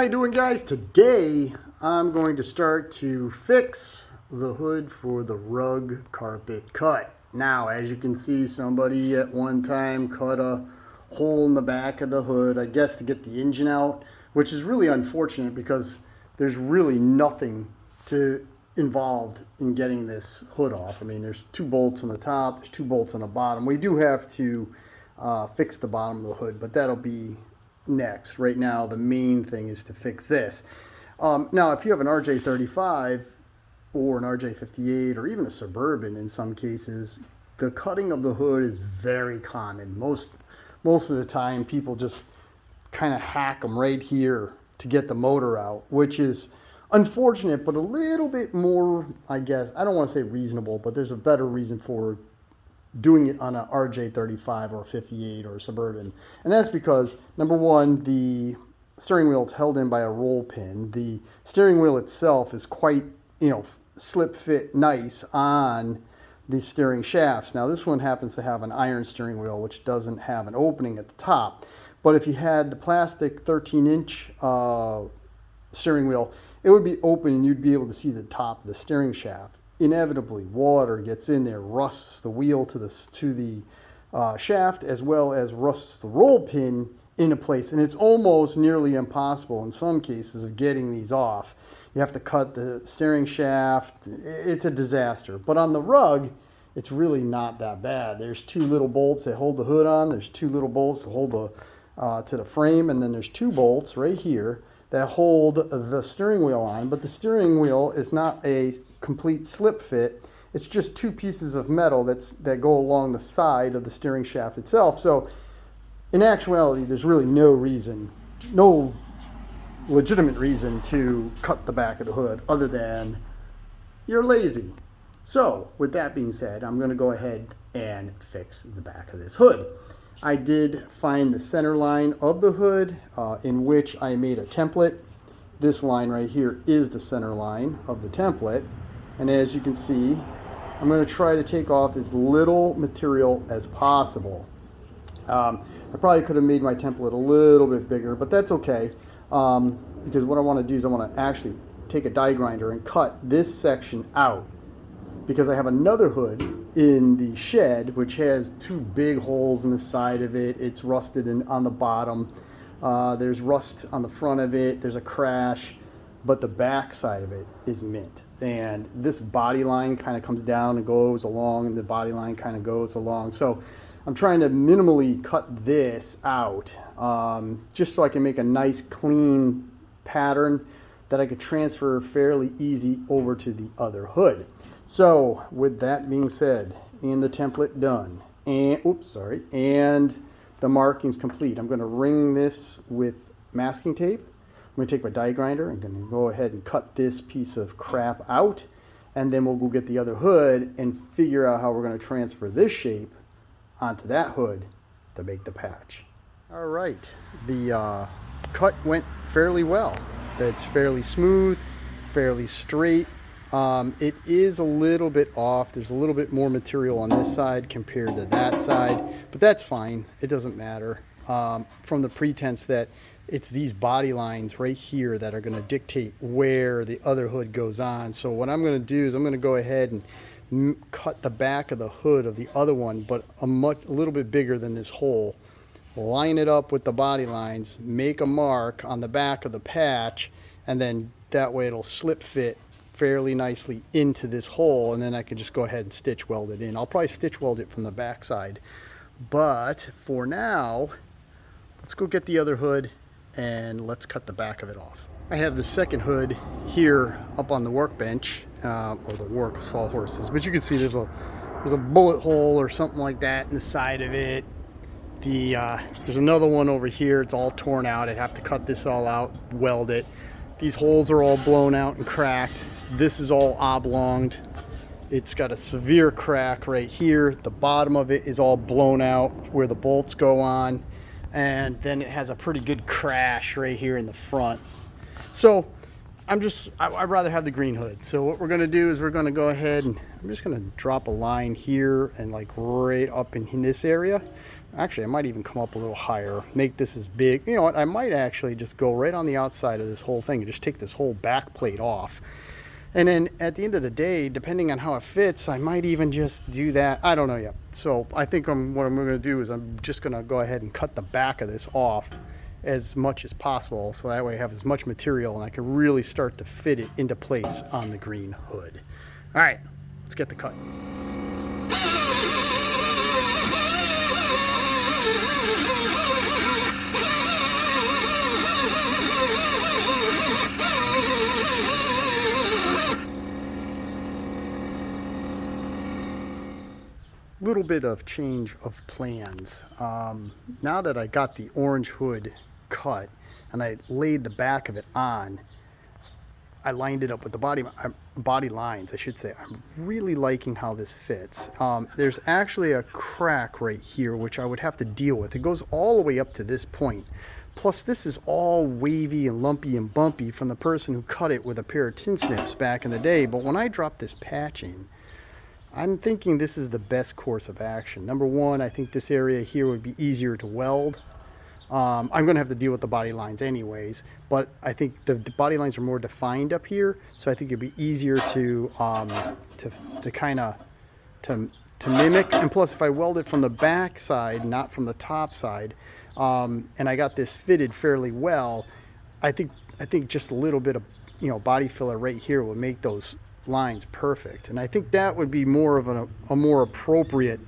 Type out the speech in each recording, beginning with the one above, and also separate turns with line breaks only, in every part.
How you doing, guys? Today I'm going to start to fix the hood for the Rugg carpet cut. Now, as you can see, somebody at one time cut a hole in the back of the hood, I guess to get the engine out, which is really unfortunate because there's really nothing involved in getting this hood off. I mean, there's 2 bolts on the top, there's 2 bolts on the bottom. We do have to fix the bottom of the hood, but that'll be next. Right now, the main thing is to fix this. Now, if you have an RJ35 or an RJ58 or even a Suburban in some cases, the cutting of the hood is very common. Most of the time, people just kind of hack them right here to get the motor out, which is unfortunate, but a little bit more, I guess, I don't want to say reasonable, but there's a better reason for doing it on a RJ35 or a 58 or a Suburban. And that's because, number one, the steering wheel is held in by a roll pin. The steering wheel itself is quite, slip fit nice on the steering shafts. Now, this one happens to have an iron steering wheel, which doesn't have an opening at the top. But if you had the plastic 13-inch steering wheel, it would be open and you'd be able to see the top of the steering shaft. Inevitably, water gets in there, rusts the wheel to the shaft, as well as rusts the roll pin into place. And it's almost nearly impossible in some cases of getting these off. You have to cut the steering shaft. It's a disaster. But on the Rugg, it's really not that bad. There's 2 little bolts that hold the hood on. There's 2 little bolts that hold to the frame, and then there's 2 bolts right here that hold the steering wheel on. But the steering wheel is not a complete slip fit. It's just 2 pieces of metal that go along the side of the steering shaft itself. So in actuality, there's really no legitimate reason to cut the back of the hood other than you're lazy. So with that being said, I'm going to go ahead and fix the back of this hood. I did find the center line of the hood in which I made a template. This line right here is the center line of the template. And as you can see, I'm going to try to take off as little material as possible. I probably could have made my template a little bit bigger, but that's okay. Because what I want to do is I want to actually take a die grinder and cut this section out. Because I have another hood in the shed which has 2 big holes in the side of it. It's rusted on the bottom. There's rust on the front of it. There's a crash, but the back side of it is mint. And this body line kind of comes down and goes along, and the body line kind of goes along. So I'm trying to minimally cut this out just so I can make a nice clean pattern that I could transfer fairly easy over to the other hood. So with that being said, and the template done, and the markings complete, I'm going to ring this with masking tape. I'm going to take my die grinder. I'm going to go ahead and cut this piece of crap out, and then we'll go get the other hood and figure out how we're going to transfer this shape onto that hood to make the patch. All right, the cut went fairly well. It's fairly smooth, fairly straight. It is a little bit off. There's a little bit more material on this side compared to that side, but that's fine. It doesn't matter from the pretense that it's these body lines right here that are going to dictate where the other hood goes on. So what I'm going to do is I'm going to go ahead and cut the back of the hood of the other one, but a little bit bigger than this hole. Line it up with the body lines, make a mark on the back of the patch, and then that way it'll slip fit fairly nicely into this hole, and then I can just go ahead and stitch weld it in. I'll probably stitch weld it from the back side, but for now, let's go get the other hood and let's cut the back of it off. I have the second hood here up on the workbench, or the work sawhorses, but you can see there's a bullet hole or something like that in the side of it. There's another one over here. It's all torn out. I'd have to cut this all out, weld it. These holes are all blown out and cracked. This is all oblonged. It's got a severe crack right here. The bottom of it is all blown out where the bolts go on. And then it has a pretty good crash right here in the front. So I'd rather have the green hood. So what we're going to do is we're going to go ahead and I'm just going to drop a line here and like right up in this area. Actually, I might even come up a little higher, make this as big. You know what, I might actually just go right on the outside of this whole thing and just take this whole back plate off. And then at the end of the day, depending on how it fits, I might even just do that. I don't know yet. So I think what I'm going to do is I'm just going to go ahead and cut the back of this off as much as possible, so that way I have as much material and I can really start to fit it into place on the green hood. All right, let's get the cut. Little bit of change of plans. Now that I got the orange hood cut and I laid the back of it on, I lined it up with the body lines, I should say. I'm really liking how this fits. There's actually a crack right here which I would have to deal with. It goes all the way up to this point. Plus this is all wavy and lumpy and bumpy from the person who cut it with a pair of tin snips back in the day. But when I drop this patch in, I'm thinking this is the best course of action. Number one, I think this area here would be easier to weld. I'm going to have to deal with the body lines anyways, but I think the body lines are more defined up here, so I think it'd be easier to kind of to mimic. And plus, if I weld it from the back side, not from the top side, and I got this fitted fairly well, I think just a little bit of body filler right here will make those lines perfect. And I think that would be more of a more appropriate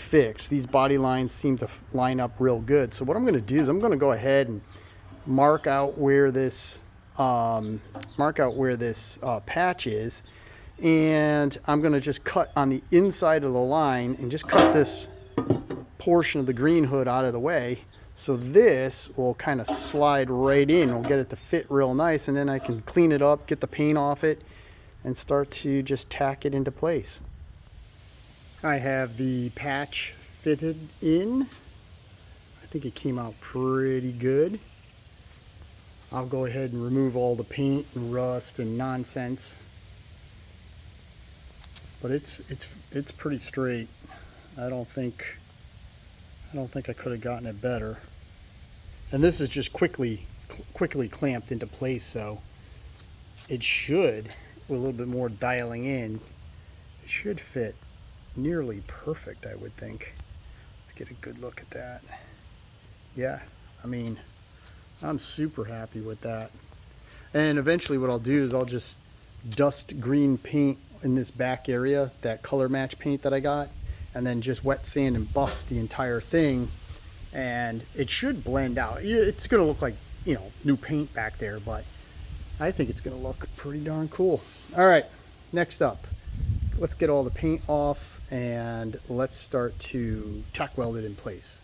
fix. These body lines seem to line up real good. So what I'm going to do is I'm going to go ahead and mark out where this patch is, and I'm going to just cut on the inside of the line and just cut this portion of the green hood out of the way, so this will kind of slide right in. We'll get it to fit real nice, and then I can clean it up, get the paint off it, and start to just tack it into place. I have the patch fitted in. I think it came out pretty good. I'll go ahead and remove all the paint and rust and nonsense. But it's pretty straight. I don't think I could have gotten it better. And this is just quickly clamped into place, so it should, with a little bit more dialing in, it should fit nearly perfect, I would think. Let's get a good look at that. Yeah, I mean, I'm super happy with that. And eventually what I'll do is I'll just dust green paint in this back area, that color match paint that I got, and then just wet sand and buff the entire thing, and it should blend out. It's gonna look like, new paint back there, but I think it's gonna look pretty darn cool. All right, next up, let's get all the paint off and let's start to tack weld it in place.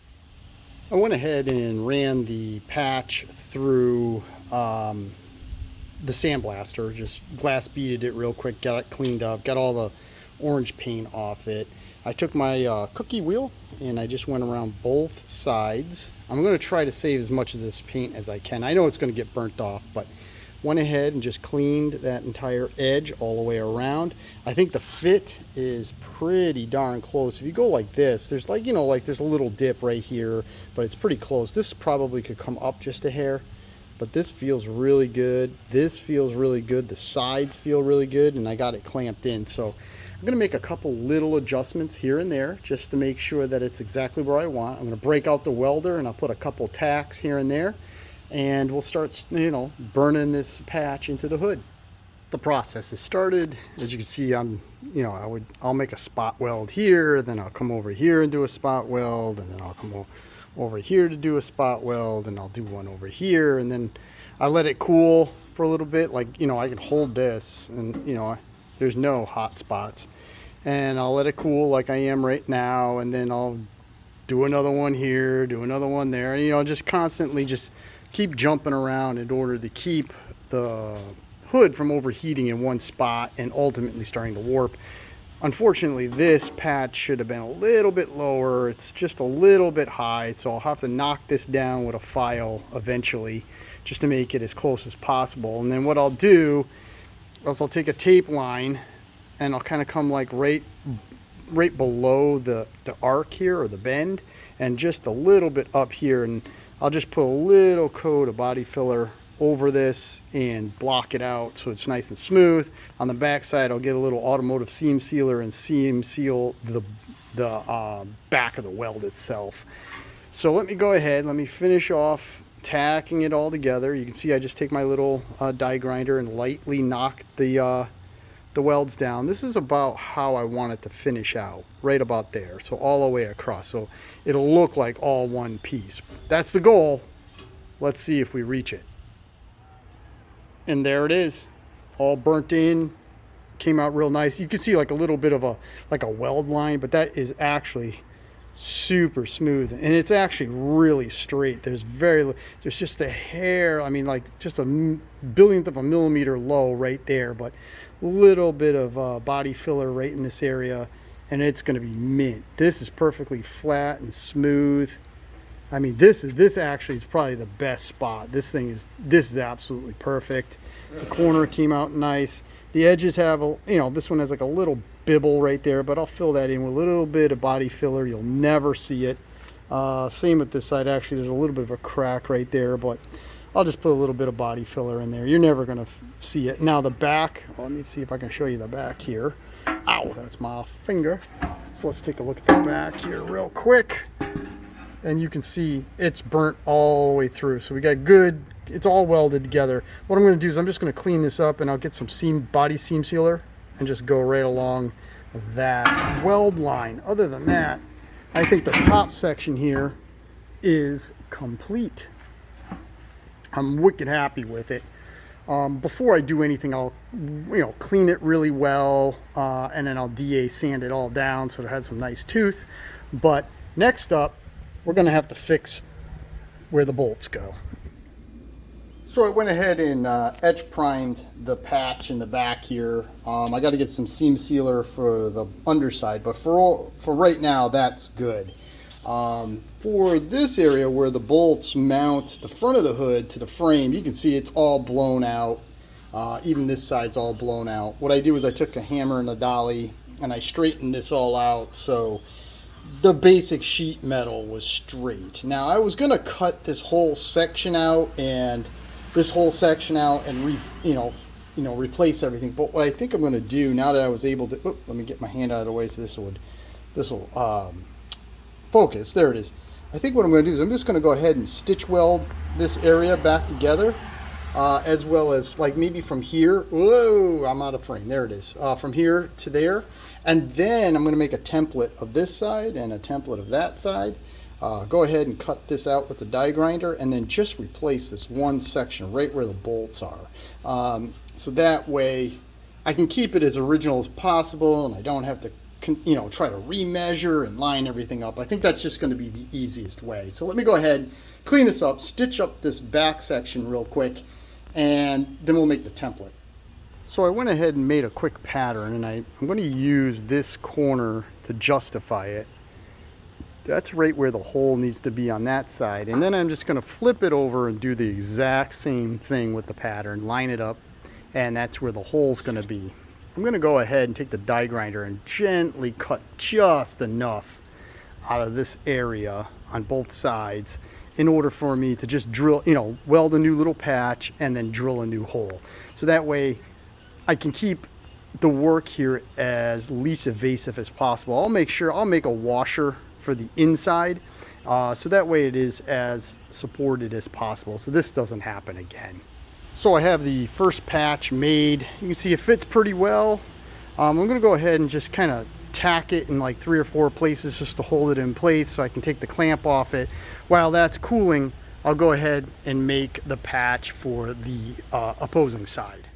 I went ahead and ran the patch through the sandblaster, just glass beaded it real quick, got it cleaned up, got all the orange paint off it. I took my cookie wheel and I just went around both sides. I'm going to try to save as much of this paint as I can. I know it's going to get burnt off, but went ahead and just cleaned that entire edge all the way around. I think the fit is pretty darn close. If you go like this, there's like, there's a little dip right here, but it's pretty close. This probably could come up just a hair, but this feels really good. This feels really good. The sides feel really good, and I got it clamped in. So I'm going to make a couple little adjustments here and there just to make sure that it's exactly where I want. I'm going to break out the welder and I'll put a couple tacks here and there, and we'll start, burning this patch into the hood. The process is started. As you can see, I'll make a spot weld here, then I'll come over here and do a spot weld, and then I'll come over here to do a spot weld, and I'll do one over here, and then I let it cool for a little bit. Like, I can hold this, and there's no hot spots, and I'll let it cool like I am right now, and then I'll do another one here, do another one there, just constantly just keep jumping around in order to keep the hood from overheating in one spot and ultimately starting to warp. Unfortunately, this patch should have been a little bit lower. It's just a little bit high, so I'll have to knock this down with a file eventually just to make it as close as possible. And then what I'll do is I'll take a tape line and I'll kind of come like right below the arc here, or the bend, and just a little bit up here, and I'll just put a little coat of body filler over this and block it out so it's nice and smooth. On the back side, I'll get a little automotive seam sealer and seam seal the back of the weld itself. So let me go ahead, let me finish off tacking it all together. You can see I just take my little die grinder and lightly knock the welds down. This is about how I want it to finish out, right about there, so all the way across, so it'll look like all one piece. That's the goal. Let's see if we reach it. And there it is, all burnt in, came out real nice. You can see like a little bit of a weld line, but that is actually super smooth, and it's actually really straight. There's just a hair, I mean, like just a billionth of a millimeter low right there, but a little bit of body filler right in this area, and it's going to be mint. This is perfectly flat and smooth. I mean, this actually is probably the best spot. This is absolutely perfect. The corner came out nice. The edges have this one has like a little bibble right there, but I'll fill that in with a little bit of body filler. You'll never see it. Same with this side. Actually, there's a little bit of a crack right there, but I'll just put a little bit of body filler in there. You're never going to see it. Now the back, well, let me see if I can show you the back here. Ow, that's my finger. So let's take a look at the back here real quick. And you can see it's burnt all the way through. So we got good, it's all welded together. What I'm going to do is I'm just going to clean this up, and I'll get some body seam sealer and just go right along that weld line. Other than that, I think the top section here is complete. I'm wicked happy with it. Before I do anything, I'll clean it really well, and then I'll DA sand it all down so it has some nice tooth. But next up, we're going to have to fix where the bolts go. So I went ahead and etch primed the patch in the back here. I got to get some seam sealer for the underside, but for right now, that's good. For this area where the bolts mount the front of the hood to the frame, you can see it's all blown out. Even this side's all blown out. What I did was I took a hammer and a dolly and I straightened this all out so the basic sheet metal was straight. Now I was going to cut this whole section out and replace everything. But what I think I'm going to do now that I was able to, let me get my hand out of the way so this will focus. There it is. I think what I'm going to do is I'm just going to go ahead and stitch weld this area back together, as well as like maybe from here. Whoa, I'm out of frame. There it is. From here to there. And then I'm going to make a template of this side and a template of that side. Go ahead and cut this out with the die grinder and then just replace this one section right where the bolts are. So that way I can keep it as original as possible and I don't have to try to remeasure and line everything up. I think that's just going to be the easiest way. So let me go ahead, clean this up, stitch up this back section real quick, and then we'll make the template. So I went ahead and made a quick pattern, and I'm going to use this corner to justify it. That's right where the hole needs to be on that side. And then I'm just going to flip it over and do the exact same thing with the pattern, line it up, and that's where the hole's going to be. I'm going to go ahead and take the die grinder and gently cut just enough out of this area on both sides in order for me to just drill, weld a new little patch and then drill a new hole. So that way I can keep the work here as least evasive as possible. I'll make a washer for the inside so that way it is as supported as possible so this doesn't happen again. So I have the first patch made. You can see it fits pretty well. I'm going to go ahead and just kind of tack it in like 3 or 4 places just to hold it in place so I can take the clamp off it. While that's cooling, I'll go ahead and make the patch for the opposing side.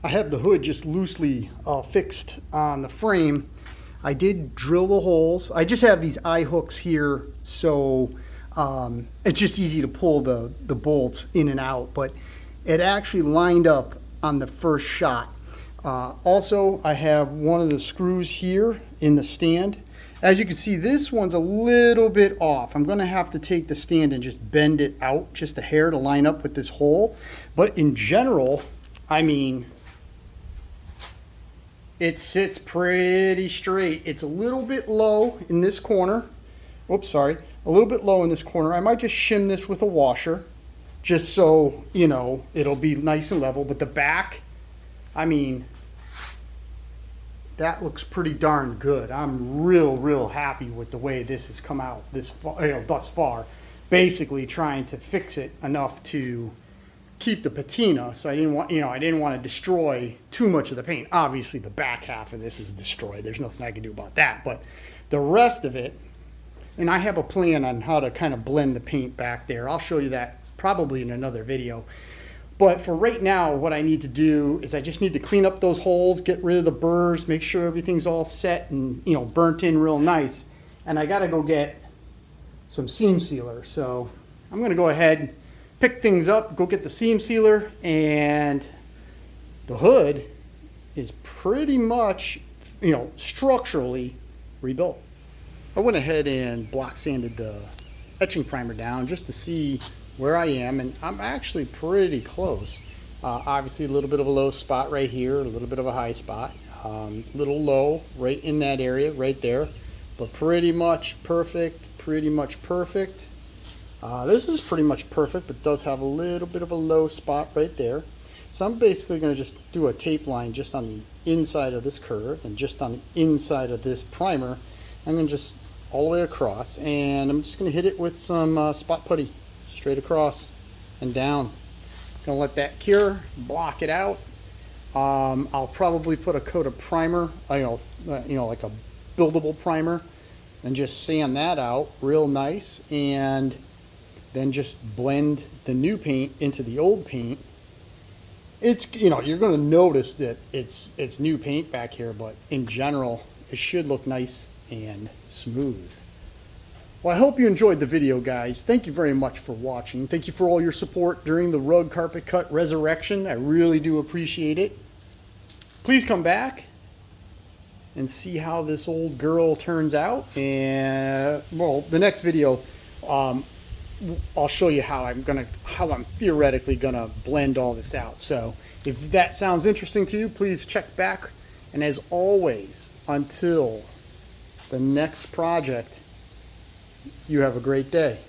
I have the hood just loosely fixed on the frame. I did drill the holes. I just have these eye hooks here, so it's just easy to pull the bolts in and out, but it actually lined up on the first shot. Also, I have one of the screws here in the stand. As you can see, this one's a little bit off. I'm going to have to take the stand and just bend it out just a hair to line up with this hole. But in general, I mean, it sits pretty straight. It's a little bit low in this corner, oops, sorry, a little bit low in this corner. I might just shim this with a washer, just so, you know, it'll be nice and level. But the back, I mean, that looks pretty darn good. I'm real happy with the way this has come out this far, you know, thus far. Basically trying to fix it enough to keep the patina, so I didn't want, you know, I didn't want to destroy too much of the paint. Obviously the back half of this is destroyed. There's nothing I can do about that, but the rest of it, and I have a plan on how to kind of blend the paint back there. I'll show you that probably in another video. But for right now, what I need to do is I just need to clean up those holes, get rid of the burrs, make sure everything's all set and, you know, burnt in real nice. And I got to go get some seam sealer. So I'm going to go ahead, pick things up, go get the seam sealer, and the hood is pretty much, you know, structurally rebuilt. I went ahead and block sanded the etching primer down just to see where I am, and I'm actually pretty close. Obviously a little bit of a low spot right here, a little bit of a high spot, little low right in that area right there, but pretty much perfect, pretty much perfect. This is pretty much perfect, but does have a little bit of a low spot right there. So I'm basically going to just do a tape line just on the inside of this curve and just on the inside of this primer. I'm going to just all the way across, and I'm just going to hit it with some spot putty straight across and down. Gonna let that cure, block it out. I'll probably put a coat of primer, you know, like a buildable primer, and just sand that out real nice, and then just blend the new paint into the old paint. It's, you know, you're going to notice that it's new paint back here, but in general it should look nice and smooth. Well, I hope you enjoyed the video, guys. Thank you very much for watching. Thank you for all your support during the Rugg carpet cut resurrection. I really do appreciate it. Please come back and see how this old girl turns out. And well, the next video, I'll show you how I'm theoretically gonna blend all this out. So if that sounds interesting to you, please check back. And as always, until the next project, you have a great day.